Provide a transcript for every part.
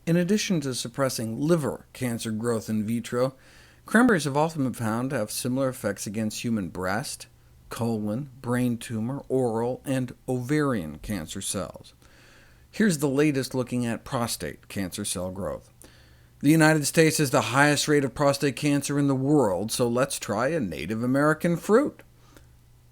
In addition to suppressing liver cancer growth in vitro, cranberries have often been found to have similar effects against human breast, colon, brain tumor, oral, and ovarian cancer cells. Here's the latest looking at prostate cancer cell growth. The United States has the highest rate of prostate cancer in the world, so let's try a Native American fruit.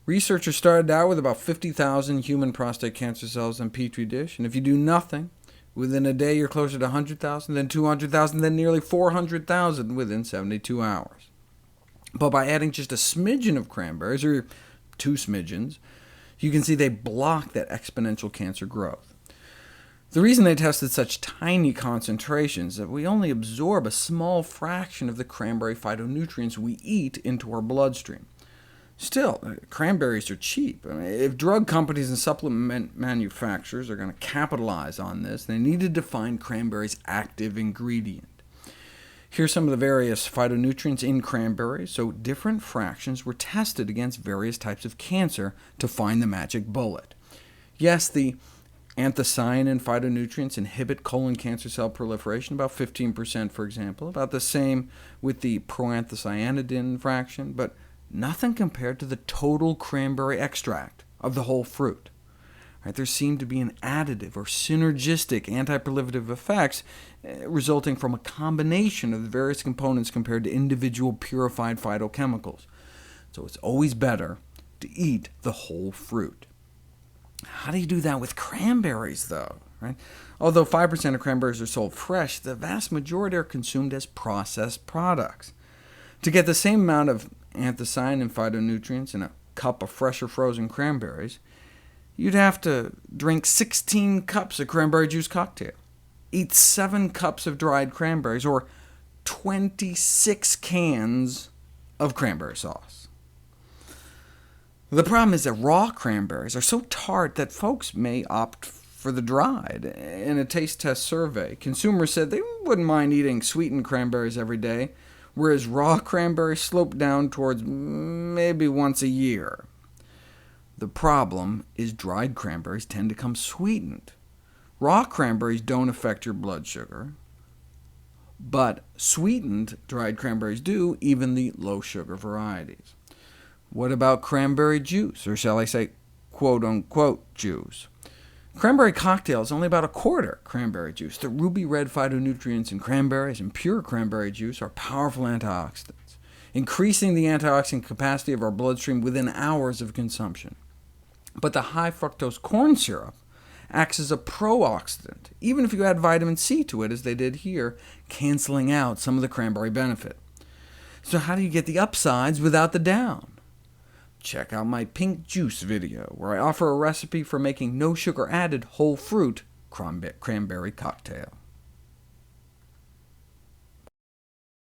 Researchers started out with about 50,000 human prostate cancer cells in a petri dish, and if you do nothing, within a day you're closer to 100,000, then 200,000, then nearly 400,000 within 72 hours. But by adding just a smidgen of cranberries, or 2 smidgens, you can see they block that exponential cancer growth. The reason they tested such tiny concentrations is that we only absorb a small fraction of the cranberry phytonutrients we eat into our bloodstream. Still, cranberries are cheap. If drug companies and supplement manufacturers are going to capitalize on this, they need to define cranberries' active ingredient. Here's some of the various phytonutrients in cranberries, so different fractions were tested against various types of cancer to find the magic bullet. Yes, the anthocyanin phytonutrients inhibit colon cancer cell proliferation, about 15%, for example, about the same with the proanthocyanidin fraction, but nothing compared to the total cranberry extract of the whole fruit. There seemed to be an additive or synergistic anti-proliferative effects resulting from a combination of the various components compared to individual purified phytochemicals. So it's always better to eat the whole fruit. How do you do that with cranberries, though? Although 5% of cranberries are sold fresh, the vast majority are consumed as processed products. To get the same amount of anthocyanin phytonutrients in a cup of fresh or frozen cranberries, you'd have to drink 16 cups of cranberry juice cocktail, eat 7 cups of dried cranberries, or 26 cans of cranberry sauce. The problem is that raw cranberries are so tart that folks may opt for the dried. In a taste test survey, consumers said they wouldn't mind eating sweetened cranberries every day, whereas raw cranberries sloped down towards maybe once a year. The problem is dried cranberries tend to come sweetened. Raw cranberries don't affect your blood sugar, but sweetened dried cranberries do, even the low-sugar varieties. What about cranberry juice, or shall I say, quote-unquote juice? Cranberry cocktail is only about a quarter cranberry juice. The ruby red phytonutrients in cranberries and pure cranberry juice are powerful antioxidants, increasing the antioxidant capacity of our bloodstream within hours of consumption. But the high fructose corn syrup acts as a pro-oxidant, even if you add vitamin C to it, as they did here, canceling out some of the cranberry benefit. So how do you get the upsides without the down? Check out my pink juice video, where I offer a recipe for making no-sugar-added whole fruit cranberry cocktail.